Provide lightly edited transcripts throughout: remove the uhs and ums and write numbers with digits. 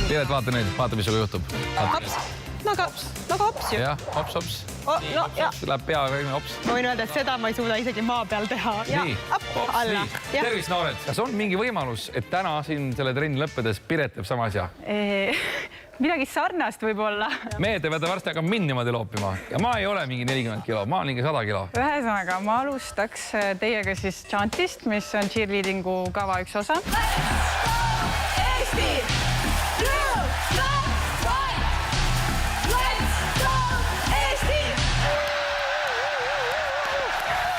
Piret, vaata nüüd, vaata, mis sulle juhtub. Hops. Nagu hops ju. Jah, hops. Läheb pea hops. Ma võin öelda, et seda ma ei suuda isegi maa peal teha. Ja alla. Tervist, noored. Kas on mingi võimalus, et täna siin selle trenni lõppedes Piret teeb sama asja? Midagi sarnast võib-olla. Mehed te peate varsti hakkama mind niimoodi loopima. Ja ma ei ole mingi 40 kilo, ma olen 100 kilo. Ühesõnaga, ma alustaks teiega siis chantist, mis on cheerleadingu kava üks osa. Eesti!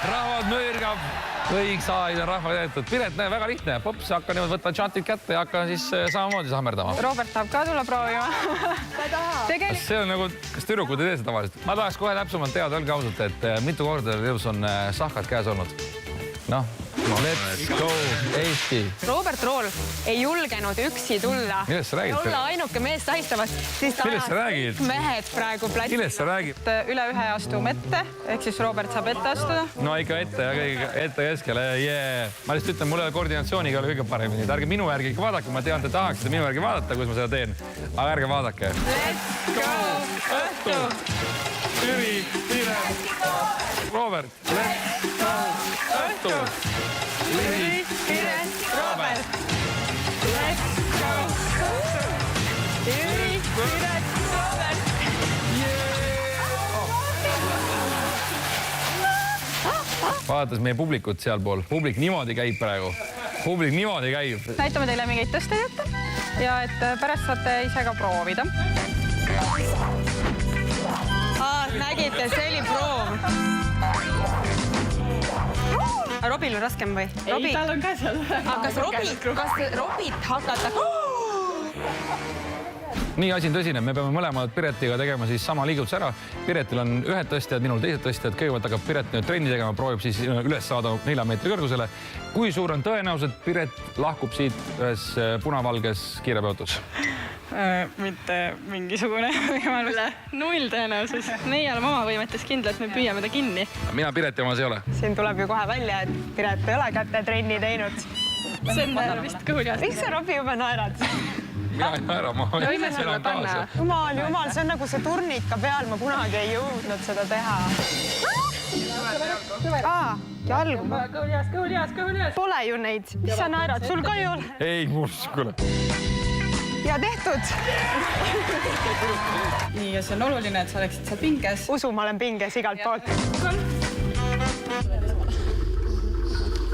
Rahvad mõõrgab, võiks saada rahva teetud. Piret, näe, väga lihtne. Pops, hakka niimoodi võtta chantit kätte ja hakka siis samamoodi sahmerdama. Robert tahab ka tulla proovima. See on nagu, kas tüdrukud ei tee seda tavaliselt? Ma tahaks kohe täpsemalt teada, öelge ausalt, et mitu korda elus on sahkad käes olnud. Noh, let's go, Eesti. Robert Rool ei julgenud üksi tulla. Millest sa räägid? Olla ainuke mees sahistavast. Millest sa räägid? Mehed praegu platsil. Millest sa räägid? Üle ühe astume ette, ehk siis Robert saab ette astuda. No ikka ette keskele. Ma lihtsalt ütlen, mulle koordinatsiooniga oli kõige paremini. Ärge minu järgi ikka vaadake, ma tean, te tahaksite minu järgi vaadata, kus ma seda teen. Aga ärge vaadake. Let's go! Õhtu! Jüri, Piret, Robert, let's go! Õhtu! Jüri, Piret, Robert! Let's go! Jüri, Piret, Robert! Vaadates meie publikut sealpool. Publik niimoodi käib praegu. Publik niimoodi käib. Näitame teile mingeid tõsteid ette ja et pärast saate ise ka proovida. Nägite, see oli proov. Robil on raskem või? Ei, tal on ka seal. Kas Robit hakata? Nii, asi on tõsine. Me peame mõlemad Piretiga tegema siis sama liigutuse ära. Piretil on ühed tõstjad, minul teised tõstjad. Kõigepealt hakkab Piret nüüd trenni tegema, proovib siis üles saada 4 meetri kõrgusele. Kui suur on tõenäoliselt, Piret lahkub siit ühes punavalges kiirepeotus? Mitte mingisugune võimalus. 0 tõenäosus. Meie oleme oma võimetes kindlalt, me püüame ta kinni. Mina Pireti omas ei ole. Siin tuleb ju kohe välja, et Piret ei ole kätetrenni teinud. See on vist kõhuljast. Miks sa, Robi, juba naerad? Mina ei naera, ma elan kaasa. Jumal, see on nagu see turnika peal, ma kunagi ei jõudnud seda teha. Jalgu. Kõhuljast. Pole ju neid. Mis sa naerad? Sul ka ei ole. Ei, muskule. Ja tehtud. Nii, ja see on oluline, et sa oleksid seal pinges. Usu, ma olen pinges igalt poolt.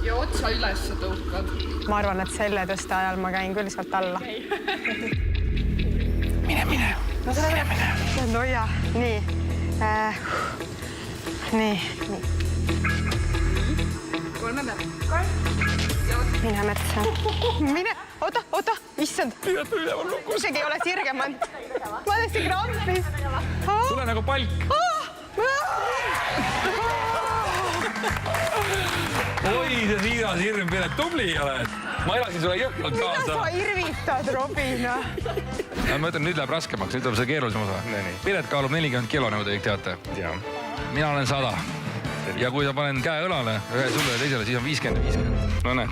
Ja otsa üles tõukad. Ma arvan, et selle tõste ajal ma käin küll sealt alla. Mine. No ja, nii. Nii. Mine metsa. Mine, oota, issand. Isegi ei ole sirgemand. Ma tõesti krampis. Tule nagu palk. Oi, see siiras hirm, Piret, tubli oled. Ma elasin sulle jõhkralt kaasa. Mida sa irvitad, Robina? Ma ütlen, nüüd läheb raskemaks, nüüd tuleb see keerulisem osa. Piret kaalub 40 kilo, nagu te kõik teate. Mina olen 100. Ja kui sa panen käe õlale, ühe sulle ja teisele, siis on 50-50. No näed,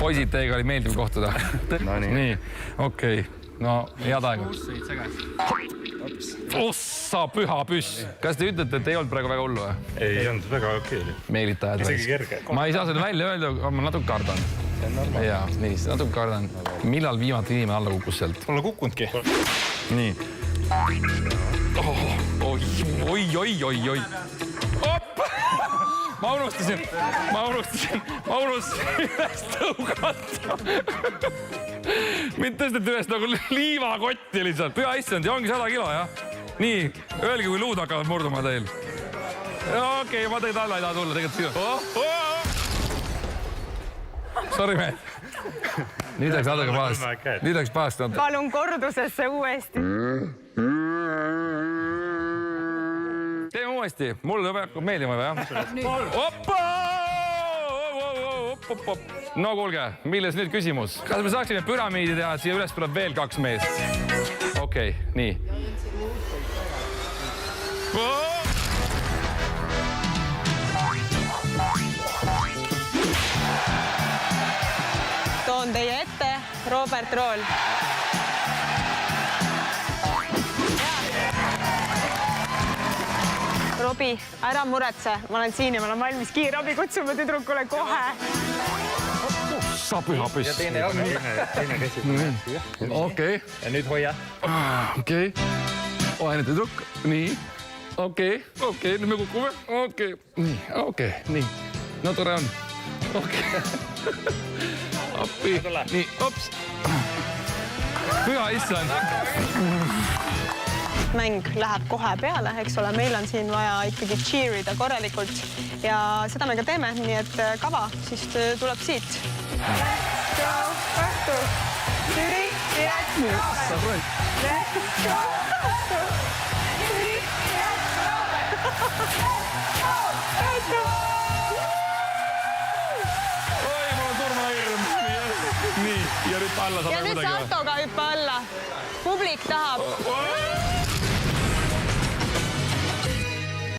poisid, teiega oli meeldiv kohtuda. Nii, okei. No, head aega. Ossa püha püss. Kas te ütlete, et ei olnud praegu väga hullu või? Ei olnud väga okei. Meelitajad. Isegi kerge. Ma ei saa seda välja öelda, ma natuke kardan. See on normaalne. Jaa, nii, natuke kardan. Millal viimati inimene alla kukkus sealt? Pole kukkunudki. Nii. Oi. Op! Ma unustasin üles tõugata. Mind tõsteti üles nagu liivakotti lihtsalt. Püha issand, ja ongi 100 kilo, jah? Nii, öelge, kui luud hakkavad murduma teil. Okei, ma tegelikult alla ei taha tulla, tegelikult sinu. Sorry, mehed. Nüüd läks natuke pahast. Nüüd läks pahast. Palun kordusesse uuesti. Teeme uuesti. Mulle peab meeldima või, jah? Oppa! No kuulge, milles nüüd küsimus? Kas me saaksime püramiidi teha, et siia üles tuleb veel 2 meest? Okei, nii. Toon teie ette Robert Rool. Robbie, ära muretse, ma olen siin ja ma olen valmis kiirabi kutsuma tüdrukule kohe. Sa püha püss. Ja teine käsi. Okei. Ja nüüd hoia. Okei. Aine tüdruk. Nii. Okei. Nüüd me kukume. Okei. Nii. No tore on. Okei. Appi. Nii. Ops. Püha issand. Mäng läheb kohe peale, eks ole, meil on siin vaja ikkagi cheerida korralikult ja seda me ka teeme, nii et kava siis tuleb siit. Let's go, Õhtu, Türi, Piret, Let's go, Õhtu, Türi, Piret, Oi, mul on turvahirm. Nii, ja nüüd alla saame ja nüüd kuidagi. saltoga hüppa alla. Publik tahab.